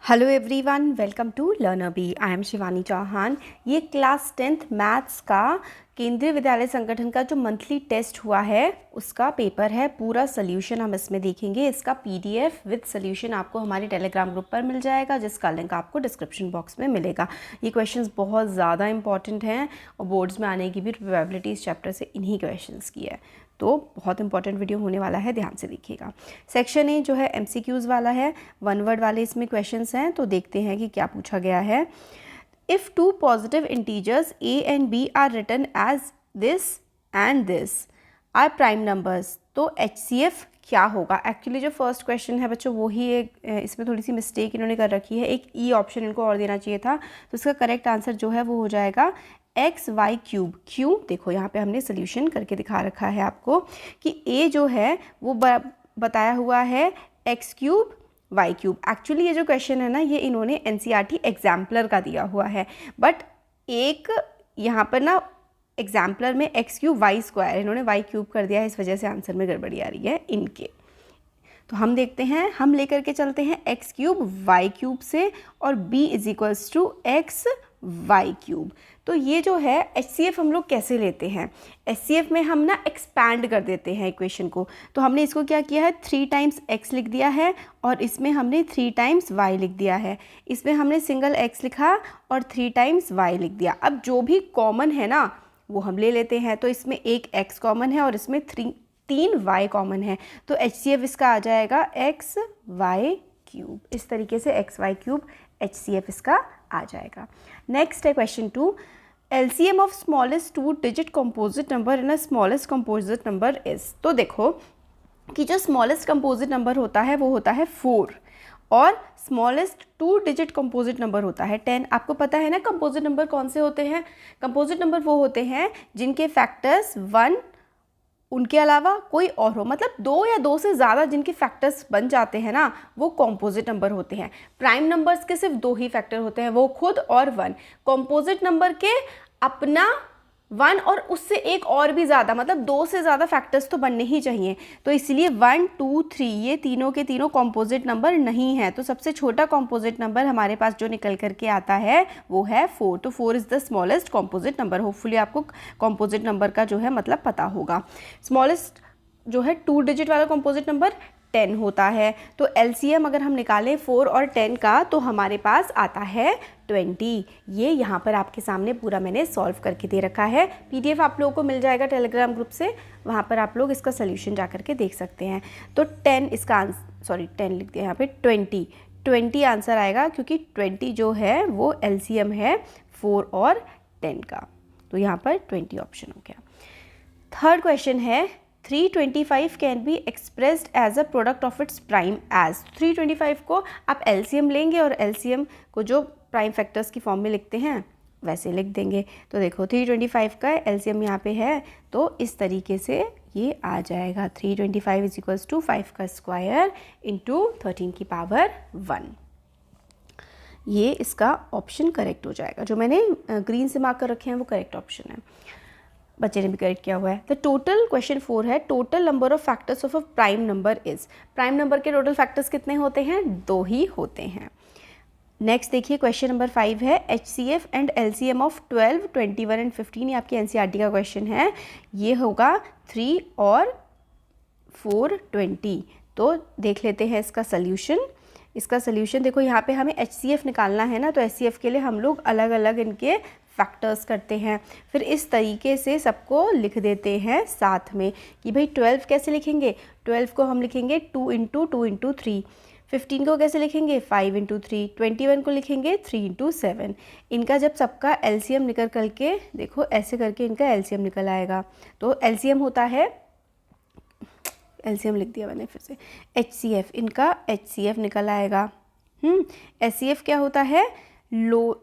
Hello everyone, welcome to learner B. I am Shivani Chauhan. ये class 10th maths का केंद्रीय विद्यालय संगठन का जो मंथली टेस्ट हुआ है उसका पेपर है। पूरा सोल्यूशन हम इसमें देखेंगे। इसका पीडीएफ विद सोल्यूशन आपको हमारे टेलीग्राम ग्रुप पर मिल जाएगा, जिसका लिंक आपको डिस्क्रिप्शन बॉक्स में मिलेगा। ये क्वेश्चंस बहुत ज़्यादा इंपॉर्टेंट हैं और बोर्ड्स में आने की भी प्रोबेबिलिटी इस चैप्टर से इन्हीं क्वेश्चंस की है, तो बहुत इंपॉर्टेंट वीडियो होने वाला है, ध्यान से देखिएगा। सेक्शन ए जो है एमसीक्यूज़ वाला है, वन वर्ड वाले इसमें क्वेश्चंस हैं, तो देखते हैं कि क्या पूछा गया है। If two positive integers A and B are written as this and this are prime numbers, तो एचसीएफ क्या होगा। एक्चुअली जो फर्स्ट क्वेश्चन है बच्चों वो ही एक, इसमें थोड़ी सी मिस्टेक इन्होंने कर रखी है। एक ई ऑप्शन इनको और देना चाहिए था, तो इसका करेक्ट आंसर जो है वो हो जाएगा एक्स वाई क्यूब। क्यों, देखो यहाँ पे हमने सोल्यूशन करके दिखा रखा है आपको कि ए जो है वो बताया हुआ है X cube Y cube. Actually ये जो क्वेश्चन है ना, ये इन्होंने एनसीईआरटी एग्जाम्पलर का दिया हुआ है, बट एक यहाँ पर ना एग्जाम्पलर में एक्स क्यूब वाई स्क्वायर, इन्होंने वाई क्यूब कर दिया है, इस वजह से आंसर में गड़बड़ी आ रही है इनके। तो हम देखते हैं, हम लेकर के चलते हैं एक्स क्यूब वाई क्यूब से और b is equals to X Y cube. तो ये जो है एचसीएफ हम लोग कैसे लेते हैं, एचसीएफ में हम ना एक्सपैंड कर देते हैं इक्वेशन को। तो हमने इसको क्या किया है, 3 टाइम्स x लिख दिया है और इसमें हमने 3 टाइम्स y लिख दिया है। इसमें हमने सिंगल x लिखा और 3 टाइम्स y लिख दिया। अब जो भी कॉमन है ना वो हम ले लेते हैं। तो इसमें एक x कॉमन है और इसमें 3 y कॉमन है, तो एचसीएफ इसका आ जाएगा एक्स वाई क्यूब। इस तरीके से एक्स वाई क्यूब एचसीएफ इसका आ जाएगा। नेक्स्ट है question 2, LCM of smallest 2 digit composite number in a smallest composite number is. तो देखो कि जो स्मॉलेस्ट कंपोजिट नंबर होता है वो होता है 4 और स्मॉलेस्ट 2 डिजिट कंपोजिट नंबर होता है 10। आपको पता है ना कंपोजिट नंबर कौन से होते हैं, कंपोजिट नंबर वो होते हैं जिनके फैक्टर्स 1 उनके अलावा कोई और हो, मतलब 2 या 2 से ज़्यादा जिनके फैक्टर्स बन जाते हैं ना वो कॉम्पोजिट नंबर होते हैं। प्राइम नंबर्स के सिर्फ 2 ही फैक्टर होते हैं, वो खुद और 1। कॉम्पोजिट नंबर के अपना 1 और उससे एक और भी ज़्यादा, मतलब 2 से ज़्यादा फैक्टर्स तो बनने ही चाहिए। तो इसलिए 1, 2, 3 ये तीनों के तीनों कॉम्पोजिट नंबर नहीं है। तो सबसे छोटा कॉम्पोजिट नंबर हमारे पास जो निकल करके आता है वो है 4। तो 4 is the smallest composite number. Hopefully आपको कॉम्पोजिट नंबर का जो है मतलब पता होगा। स्मॉलेस्ट जो है 2 डिजिट वाला कॉम्पोजिट नंबर 10 होता है। तो एलसीएम अगर हम निकालें 4 और 10 का तो हमारे पास आता है 20। ये यहाँ पर आपके सामने पूरा मैंने सॉल्व करके दे रखा है। पीडीएफ आप लोगों को मिल जाएगा टेलीग्राम ग्रुप से, वहाँ पर आप लोग इसका सोल्यूशन जा करके देख सकते हैं। तो 10 इसका आंसर, 10 लिख दिया यहाँ पे, 20 आंसर आएगा, क्योंकि 20 जो है वो एलसीएम है 4 और 10 का। तो यहाँ पर 20 ऑप्शन हो गया। थर्ड क्वेश्चन है 325 can be expressed as a product of its prime as. 325 को आप एलसीएम लेंगे और एलसीएम को जो प्राइम फैक्टर्स की फॉर्म में लिखते हैं वैसे लिख देंगे। तो देखो 325 का एलसीएम यहाँ पे है, तो इस तरीके से ये आ जाएगा 325 इज इक्वल्स टू 5 का स्क्वायर इंटू 13 की पावर 1। ये इसका ऑप्शन करेक्ट हो जाएगा। जो मैंने ग्रीन से मार्क कर रखे हैं वो करेक्ट ऑप्शन है, बच्चे ने भी करेक्ट किया हुआ है। तो टोटल क्वेश्चन 4 है, total number of factors of a prime number is. Prime number के टोटल फैक्टर्स कितने होते हैं, 2 ही होते हैं। नेक्स्ट देखिए क्वेश्चन नंबर 5 है, HCF and LCM of 12, 21 and 15। ये आपकी एनसीईआरटी का क्वेश्चन है। ये होगा 3 और 4, 20। तो देख लेते हैं इसका सोल्यूशन। इसका सोल्यूशन देखो, यहाँ पे हमें एचसीएफ निकालना है ना, तो एचसीएफ के लिए हम लोग अलग अलग इनके फैक्टर्स करते हैं, फिर इस तरीके से सबको लिख देते हैं साथ में कि भाई 12 कैसे लिखेंगे, 12 को हम लिखेंगे 2 इंटू 2 इंटू 3। 15 को कैसे लिखेंगे, 5 इंटू 3। 21 को लिखेंगे 3 इंटू 7। इनका जब सबका एलसीएम निकल करके देखो ऐसे करके इनका एलसीएम निकल आएगा। तो एलसीएम होता है, एलसीएम लिख दिया मैंने फिर से, एचसीएफ, इनका एचसीएफ निकल आएगा। एचसीएफ क्या होता है, लो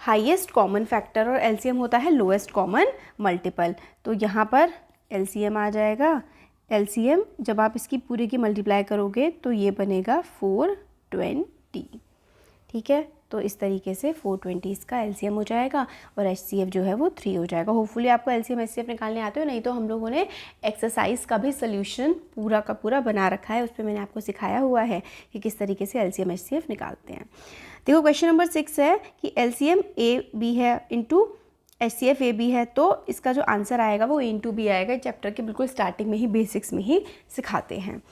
हाईएस्ट कॉमन फैक्टर, और एलसीएम होता है लोएस्ट कॉमन मल्टीपल। तो यहाँ पर एलसीएम आ जाएगा। एलसीएम जब आप इसकी पूरी की मल्टीप्लाई करोगे तो ये बनेगा 420। ठीक है, तो इस तरीके से 420 इसका एलसीएम हो जाएगा और एचसीएफ जो है वो 3 हो जाएगा। होपफुली आपको एलसीएम एचसीएफ निकालने आते हो, नहीं तो हम लोगों ने एक्सरसाइज का भी सोल्यूशन पूरा का पूरा बना रखा है, उस पर मैंने आपको सिखाया हुआ है कि किस तरीके से एलसीएम एचसीएफ निकालते हैं। देखो क्वेश्चन नंबर 6 है कि एलसीएम ए बी है इंटू एचसीएफ ए बी है, तो इसका जो आंसर आएगा वो इंटू बी आएगा। चैप्टर के बिल्कुल स्टार्टिंग में ही बेसिक्स में ही सिखाते हैं।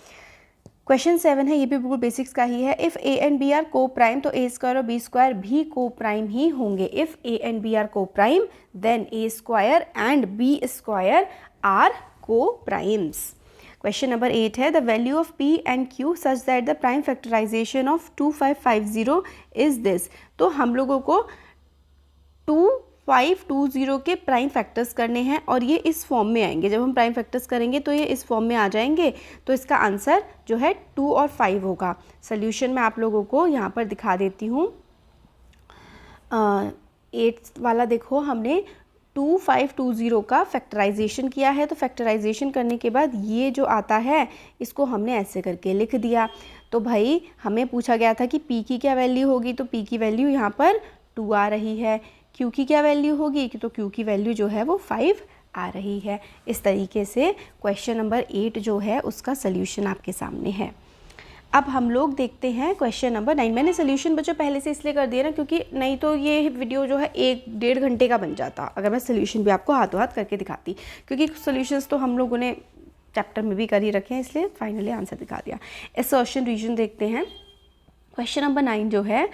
क्वेश्चन 7 है, ये भी बिल्कुल बेसिक्स का ही है। If A and B are coprime तो ए स्क्वायर और बी स्क्वायर भी को प्राइम ही होंगे। If A and B are coprime then A square and B square are coprimes. Question number 8 है, the value of P and Q such that the prime factorisation of 2550 is this. तो हम लोगों को 2520 के prime factors करने हैं और ये इस फॉर्म में आएंगे। जब हम प्राइम फैक्टर्स करेंगे तो ये इस फॉर्म में आ जाएंगे, तो इसका आंसर जो है 2 और 5 होगा। सोल्यूशन मैं आप लोगों को यहाँ पर दिखा देती हूँ। 8 वाला देखो, हमने 2520 का फैक्टराइजेशन किया है, तो फैक्टराइजेशन करने के बाद ये जो आता है इसको हमने ऐसे करके लिख दिया। तो भाई हमें पूछा गया था कि पी की क्या वैल्यू होगी, तो पी की वैल्यू यहाँ पर 2 आ रही है। क्यू की क्या वैल्यू होगी, तो क्यू की वैल्यू जो है वो 5 आ रही है। इस तरीके से क्वेश्चन नंबर 8 जो है उसका सल्यूशन आपके सामने है। अब हम लोग देखते हैं क्वेश्चन नंबर 9। मैंने सोल्यूशन बच्चों पहले से इसलिए कर दिया ना, क्योंकि नहीं तो ये वीडियो जो है 1-1.5 घंटे का बन जाता अगर मैं सोल्यूशन भी आपको हाथों हाथ करके दिखाती, क्योंकि सोल्यूशंस तो हम लोगों ने चैप्टर में भी कर ही रखे हैं, इसलिए फाइनली आंसर दिखा दिया। असर्शन रीजन देखते हैं। क्वेश्चन नंबर 9 जो है,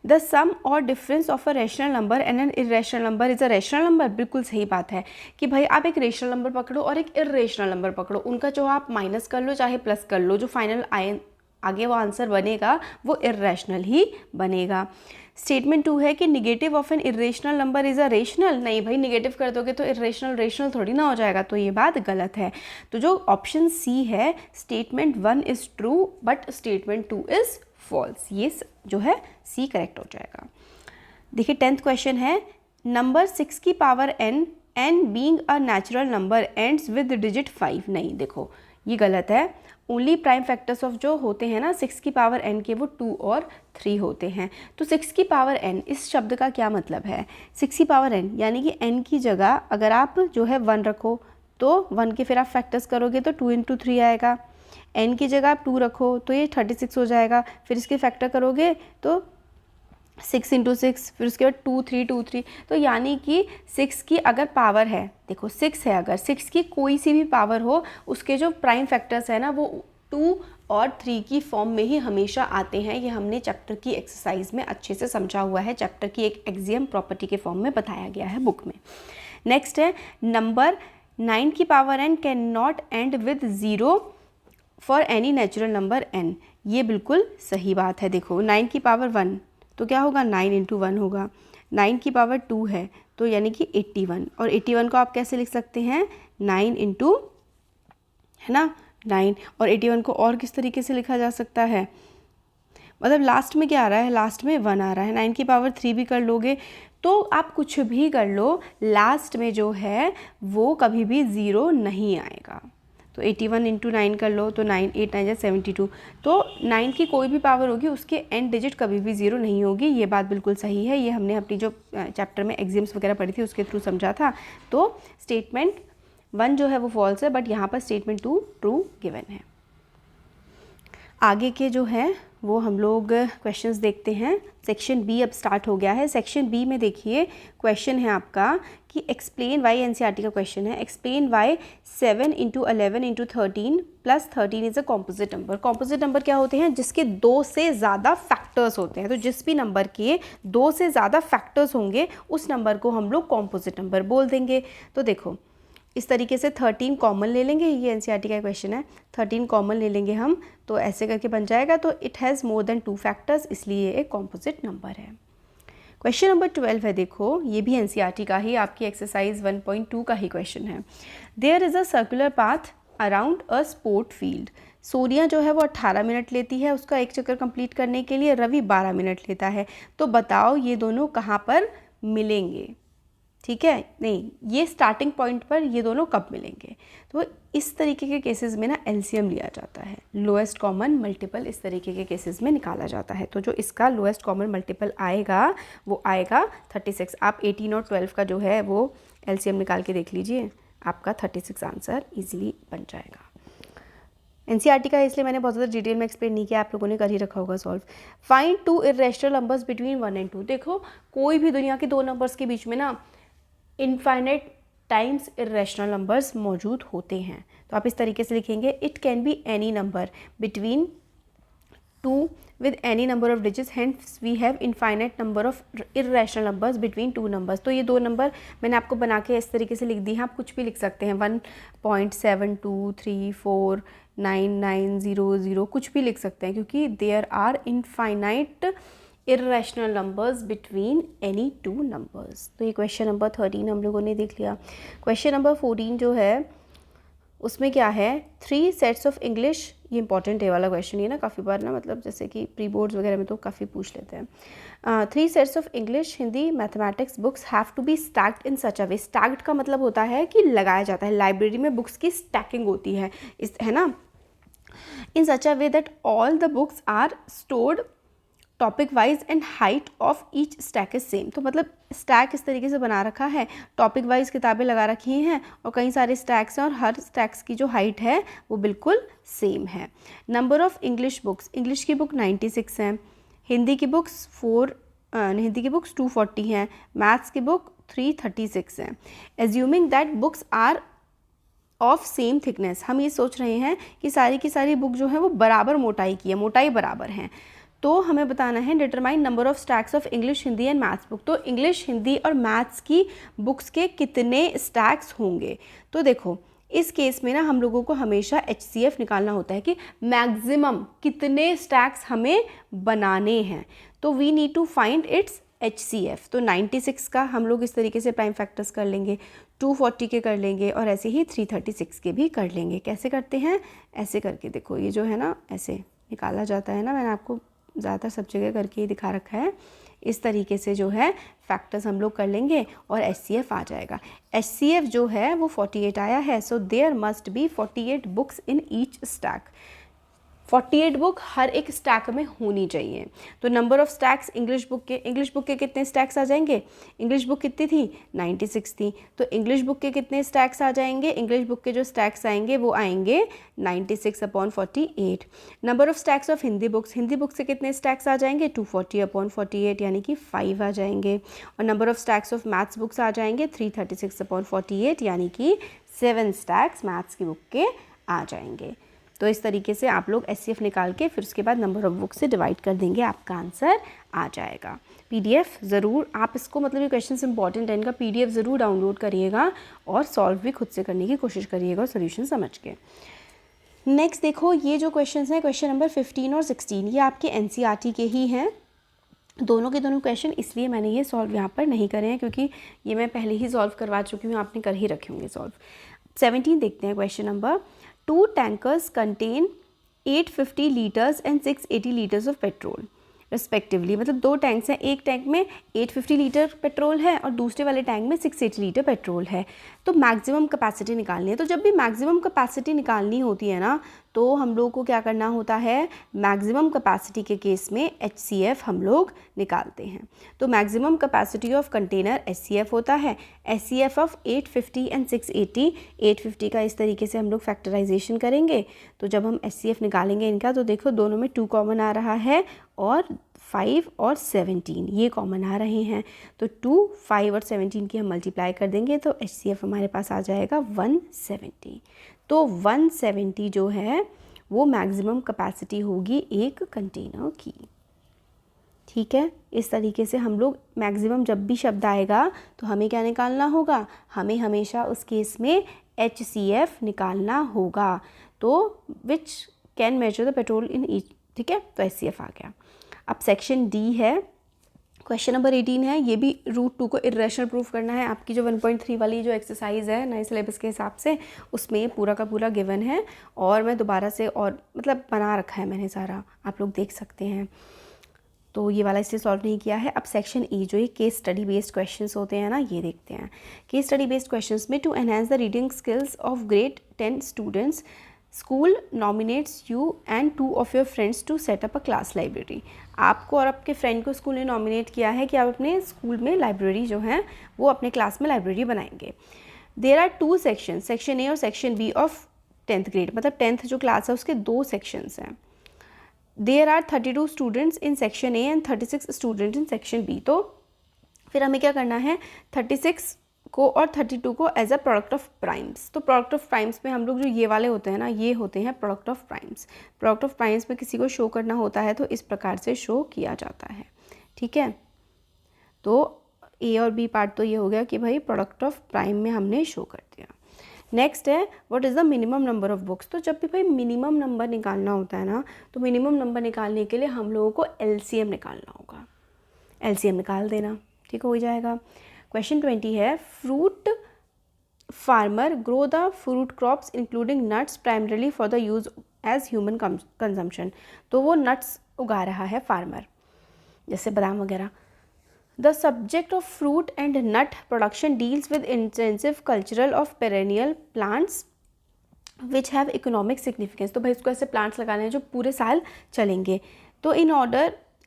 द सम और difference of a rational number and an irrational number is a rational number. बिल्कुल सही बात है कि भाई आप एक रेशनल नंबर पकड़ो और एक इरेशनल नंबर पकड़ो, उनका जो आप माइनस कर लो चाहे प्लस कर लो, जो फाइनल आगे वो आंसर बनेगा वो इरेशनल ही बनेगा। स्टेटमेंट 2 है कि negative of an irrational number is a rational. नहीं भाई, निगेटिव कर दोगे तो इरेशनल रेशनल थोड़ी ना हो जाएगा, तो ये बात गलत है। तो जो ऑप्शन सी है, statement 1 is true but statement 2 is false, ये जो है सी करेक्ट हो जाएगा। देखिए 10th क्वेश्चन है, नंबर 6 की power n being a natural number ends with digit 5। नहीं, देखो ये गलत है। ओनली प्राइम फैक्टर्स ऑफ जो होते हैं ना 6 की पावर n के, वो 2 और 3 होते हैं। तो 6 की पावर n, इस शब्द का क्या मतलब है? 6 की पावर n यानी कि n की जगह अगर आप जो है 1 रखो तो 1 के फिर आप फैक्टर्स करोगे तो 2 × 3 आएगा। n की जगह आप 2 रखो तो ये 36 हो जाएगा, फिर इसके फैक्टर करोगे तो 6 × 6, फिर उसके बाद 2 3 2 3। तो यानी कि 6 की अगर पावर है, देखो 6 है, अगर 6 की कोई सी भी पावर हो, उसके जो प्राइम फैक्टर्स है ना वो 2 और 3 की फॉर्म में ही हमेशा आते हैं। ये हमने चैप्टर की एक्सरसाइज में अच्छे से समझा हुआ है, चैप्टर की एक एक्सियम प्रॉपर्टी के फॉर्म में बताया गया है बुक में। नेक्स्ट है, नंबर 9 की power n can not and with 0 for any natural number n। ये बिल्कुल सही बात है। देखो 9 की पावर 1 तो क्या होगा, 9 × 1 होगा। 9 की पावर 2 है तो यानी कि 81, और 81 को आप कैसे लिख सकते हैं, 9 × है ना 9, और 81 को और किस तरीके से लिखा जा सकता है, मतलब लास्ट में क्या आ रहा है, लास्ट में 1 आ रहा है। 9 की पावर 3 भी कर लोगे तो आप कुछ भी कर लो, लास्ट में जो है वो कभी भी 0 नहीं आएगा। तो 81 × 9 कर लो तो 9 8 9 72। तो 9 की कोई भी पावर होगी उसके एंड डिजिट कभी भी 0 नहीं होगी। ये बात बिल्कुल सही है, ये हमने अपनी जो चैप्टर में एग्जाम्स वगैरह पढ़ी थी उसके थ्रू समझा था। तो स्टेटमेंट 1 जो है वो फॉल्स है, बट यहाँ पर स्टेटमेंट 2 ट्रू गिवन है। आगे के जो हैं वो हम लोग क्वेश्चंस देखते हैं। सेक्शन बी अब स्टार्ट हो गया है। सेक्शन बी में देखिए क्वेश्चन है आपका कि एक्सप्लेन वाई, एनसीईआरटी का क्वेश्चन है, explain why 7 × 11 × 13 + 13 is a composite number. Composite number क्या होते हैं, जिसके 2 से ज़्यादा फैक्टर्स होते हैं। तो जिस भी नंबर के 2 से ज़्यादा फैक्टर्स होंगे उस नंबर को हम लोग कॉम्पोजिट नंबर बोल देंगे। तो देखो इस तरीके से 13 कॉमन ले लेंगे, ये एनसीईआरटी का क्वेश्चन है, 13 कॉमन ले लेंगे हम, तो ऐसे करके बन जाएगा। तो it has more than 2 factors, इसलिए एक कॉम्पोजिट नंबर है। क्वेश्चन नंबर 12 है, देखो ये भी एनसीईआरटी का ही, आपकी एक्सरसाइज 1.2 का ही क्वेश्चन है। There is a circular path around a sport field. Sonia जो है वो 18 मिनट लेती है उसका एक चक्कर कंप्लीट करने के लिए, रवि 12 मिनट लेता है। तो बताओ ये दोनों कहाँ पर मिलेंगे। ठीक है, नहीं ये स्टार्टिंग पॉइंट पर ये दोनों कब मिलेंगे, तो इस तरीके के केसेस में ना एलसीएम लिया जाता है, लोएस्ट कॉमन मल्टीपल इस तरीके के केसेस में निकाला जाता है। तो जो इसका लोएस्ट कॉमन मल्टीपल आएगा वो आएगा 36। आप 18 और 12 का जो है वो एलसीएम निकाल के देख लीजिए, आपका 36 आंसर ईजिली बन जाएगा। एनसीईआरटी का है इसलिए मैंने बहुत ज़्यादा डिटेल में एक्सप्लेन नहीं किया, आप लोगों ने कर ही रखा होगा solve. Find 2 irrational numbers between 1 and 2। देखो कोई भी दुनिया के दो नंबर्स के बीच में ना इनफाइनाइट टाइम्स इर्रेशनल नंबर्स मौजूद होते हैं, तो आप इस तरीके से लिखेंगे, it can be any number between 2 with any number of digits, hence we have infinite number of irrational numbers between two numbers। तो ये दो नंबर मैंने आपको बना के इस तरीके से लिख दी हैं, आप कुछ भी लिख सकते हैं, 1.7234990 कुछ भी लिख सकते हैं, क्योंकि there are infinite irrational numbers between any two numbers। तो ये क्वेश्चन नंबर 13 हम लोगों ने देख लिया। क्वेश्चन नंबर 14 जो है उसमें क्या है, 3 सेट्स ऑफ इंग्लिश, ये इंपॉर्टेंट है वाला क्वेश्चन, ये ना काफ़ी बार ना मतलब जैसे कि प्री बोर्ड्स वगैरह में तो काफ़ी पूछ लेते हैं। 3 sets of English Hindi mathematics books have to be stacked in such a way. Stacked का मतलब होता है कि लगाया जाता है, लाइब्रेरी में बुक्स की स्टैकिंग होती है इस, है ना, in such a way that all the books are stored topic wise and height of each stack is same. तो मतलब स्टैक इस तरीके से बना रखा है, टॉपिक वाइज किताबें लगा रखी हैं और कई सारे स्टैक्स हैं और हर स्टैक्स की जो हाइट है वो बिल्कुल सेम है। Number of English books, English की बुक 96 हैं, हिंदी की बुक्स 240 हैं, मैथ्स की बुक 336 हैं। Assuming that books are of same thickness, हम ये सोच रहे हैं कि सारी की सारी बुक जो है वो बराबर मोटाई की है, मोटाई बराबर हैं, तो हमें बताना है determine number of stacks of English Hindi and maths book. तो इंग्लिश हिंदी और मैथ्स की बुक्स के कितने स्टैक्स होंगे। तो देखो इस केस में ना हम लोगों को हमेशा HCF निकालना होता है कि मैक्सिमम कितने स्टैक्स हमें बनाने हैं, तो we need to find its HCF। तो 96 का हम लोग इस तरीके से प्राइम फैक्टर्स कर लेंगे, 240 के कर लेंगे और ऐसे ही 336 के भी कर लेंगे। कैसे करते हैं, ऐसे करके देखो, ये जो है ना ऐसे निकाला जाता है ना, मैंने आपको ज़्यादातर सब जगह करके ही दिखा रखा है, इस तरीके से जो है फैक्टर्स हम लोग कर लेंगे और HCF आ जाएगा। HCF जो है वो 48 आया है, so there must be 48 books in each stack. 48 book हर एक स्टैक में होनी चाहिए। तो number of stacks English book के कितने स्टैक्स आ जाएंगे, इंग्लिश बुक कितनी थी 96 थी, तो इंग्लिश बुक के कितने स्टैक्स आ जाएंगे, इंग्लिश बुक के जो स्टैक्स आएंगे वो आएंगे 96/48। Number of stacks of Hindi books से कितने स्टैक्स आ जाएंगे 240/48 यानी कि 5 आ जाएंगे, और number of stacks of maths books आ जाएंगे 336/48 यानी कि 7 स्टैक्स मैथ्स की बुक के आ जाएंगे। तो इस तरीके से आप लोग HCF निकाल के फिर उसके बाद नंबर ऑफ बुक्स से डिवाइड कर देंगे, आपका आंसर आ जाएगा। PDF ज़रूर आप इसको, मतलब ये क्वेश्चन इंपॉर्टेंट है, इनका PDF ज़रूर डाउनलोड करिएगा और सॉल्व भी खुद से करने की कोशिश करिएगा और सोल्यूशन समझ के। नेक्स्ट देखो, ये जो क्वेश्चन हैं क्वेश्चन नंबर 15 और 16 ये आपके NCERT के ही हैं, दोनों के दोनों क्वेश्चन, इसलिए मैंने ये सॉल्व यहाँ पर नहीं करे हैं क्योंकि ये मैं पहले ही सॉल्व करवा चुकी हूँ, आपने कर ही रखे होंगे सॉल्व। 17 देखते हैं question number. 2 tankers contain 850 liters and 680 liters of petrol respectively. मतलब 2 टैंक्स हैं, एक टैंक में 850 लीटर पेट्रोल है और दूसरे वाले टैंक में 680 लीटर पेट्रोल है। तो मैक्सिमम कैपेसिटी निकालनी है। तो जब भी मैक्सिमम कैपेसिटी निकालनी होती है ना, तो हम लोग को क्या करना होता है, मैक्सिमम कैपेसिटी के केस में HCF हम लोग निकालते हैं। तो maximum capacity of container HCF होता है, HCF ऑफ 850 एंड 680। 850 का इस तरीके से हम लोग फैक्टराइजेशन करेंगे। तो जब हम HCF निकालेंगे इनका, तो देखो दोनों में 2 कॉमन आ रहा है और 5 और 17 ये कॉमन आ रहे हैं। तो 2, 5 और 17 की हम मल्टीप्लाई कर देंगे तो HCF हमारे पास आ जाएगा 170। तो 170 जो है वो मैक्सिमम कैपेसिटी होगी एक कंटेनर की। ठीक है, इस तरीके से हम लोग मैक्सिमम जब भी शब्द आएगा तो हमें क्या निकालना होगा, हमें हमेशा उस केस में HCF निकालना होगा। तो which can measure the petrol in each. ठीक है, तो HCF आ गया। अब सेक्शन D है, क्वेश्चन नंबर 18 है। ये भी रूट 2 को इरेशनल प्रूफ करना है। आपकी जो 1.3 वाली जो एक्सरसाइज है नए सिलेबस के हिसाब से, उसमें पूरा का पूरा गिवन है और मैं दोबारा से और मतलब बना रखा है मैंने सारा, आप लोग देख सकते हैं। तो ये वाला इसलिए सॉल्व नहीं किया है। अब सेक्शन ई जो ये केस स्टडी बेस्ड क्वेश्चंस होते हैं ना, ये देखते हैं। केस स्टडी बेस्ड क्वेश्चंस में to enhance the reading skills of grade 10 students school nominates you and 2 of your friends to set up a class library. आपको और आपके फ्रेंड को स्कूल ने नॉमिनेट किया है कि आप अपने स्कूल में लाइब्रेरी जो है वो अपने क्लास में लाइब्रेरी बनाएंगे। There are 2 section, section A और section B of 10th grade, मतलब 10th जो क्लास है उसके 2 सेक्शंस हैं। There are 32 students in section A and 36 students in section B. तो फिर हमें क्या करना है, 36 को और 32 को as a product of primes. तो प्रोडक्ट ऑफ प्राइम्स में हम लोग जो ये वाले होते हैं ना, ये होते हैं product of primes. Product of primes में किसी को शो करना होता है तो इस प्रकार से शो किया जाता है, ठीक है। तो ए और बी पार्ट तो ये हो गया कि भाई प्रोडक्ट ऑफ प्राइम में हमने शो कर दिया। नेक्स्ट है what is the minimum number of books. तो जब भी भाई मिनिमम नंबर निकालना होता है ना, तो मिनिमम नंबर निकालने के लिए हम लोगों को एलसीएम निकालना होगा। एलसीएम निकाल देना, ठीक हो जाएगा। क्वेश्चन 20 है fruit farmer grow the fruit crops including nuts primarily for the use as human consumption. तो वो नट्स उगा रहा है फार्मर, जैसे बादाम वगैरह। The subject of fruit and nut production deals with intensive cultural of perennial plants which have economic significance। तो भाई उसको ऐसे plants लगाने हैं जो पूरे साल चलेंगे। तो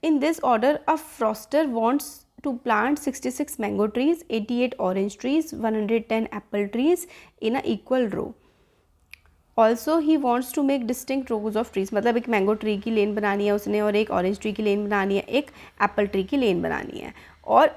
in this order a froster wants to plant 66 mango trees, 88 orange trees, 110 apple trees in a equal row। Also he wants to make distinct rows of trees, मतलब एक मैंगो ट्री की लेन बनानी है उसने, और एक ऑरेंज ट्री की लेन बनानी है, एक एप्पल ट्री की लेन बनानी है। और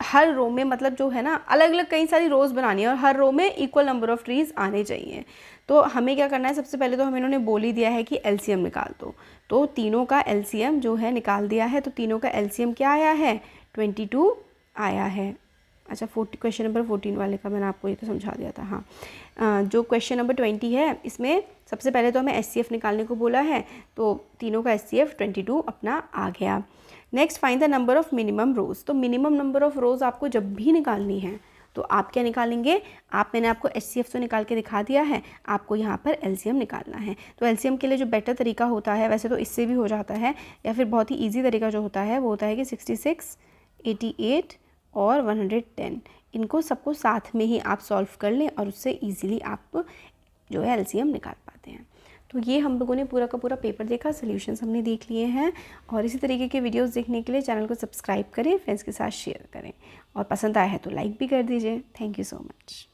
हर रो में मतलब जो है ना अलग अलग कई सारी रोज बनानी है, और हर रो में इक्वल नंबर ऑफ ट्रीज आने चाहिए। तो हमें क्या करना है, सबसे पहले तो हमें इन्होंने बोल ही दिया है कि एलसीएम निकाल दो। तो तीनों का एलसीएम जो है निकाल दिया है। तो तीनों का एलसीएम क्या आया है, 22 आया है। अच्छा, क्वेश्चन नंबर 14 वाले का मैंने आपको ये तो समझा दिया था। हाँ, जो क्वेश्चन नंबर 20 है इसमें सबसे पहले तो हमें एचसीएफ निकालने को बोला है, तो तीनों का एचसीएफ 22 अपना आ गया। Next find the number of minimum rows. तो मिनिमम नंबर ऑफ रोज़ आपको जब भी निकालनी है तो आप क्या निकालेंगे, मैंने आपको एचसीएफ तो निकाल के दिखा दिया है, आपको यहाँ पर एलसीएम निकालना है। तो एलसीएम के लिए जो बेटर तरीका होता है, वैसे तो इससे भी हो जाता है, या फिर बहुत ही ईजी तरीका जो होता है वो होता है कि 66, 88 और 110 इनको सबको साथ में ही आप सॉल्व कर लें और उससे इजीली आप जो है एलसीएम निकाल पाते हैं। तो ये हम लोगों ने पूरा का पूरा पेपर देखा, सॉल्यूशंस हमने देख लिए हैं। और इसी तरीके के वीडियोस देखने के लिए चैनल को सब्सक्राइब करें, फ्रेंड्स के साथ शेयर करें, और पसंद आया है तो लाइक भी कर दीजिए। Thank you so much.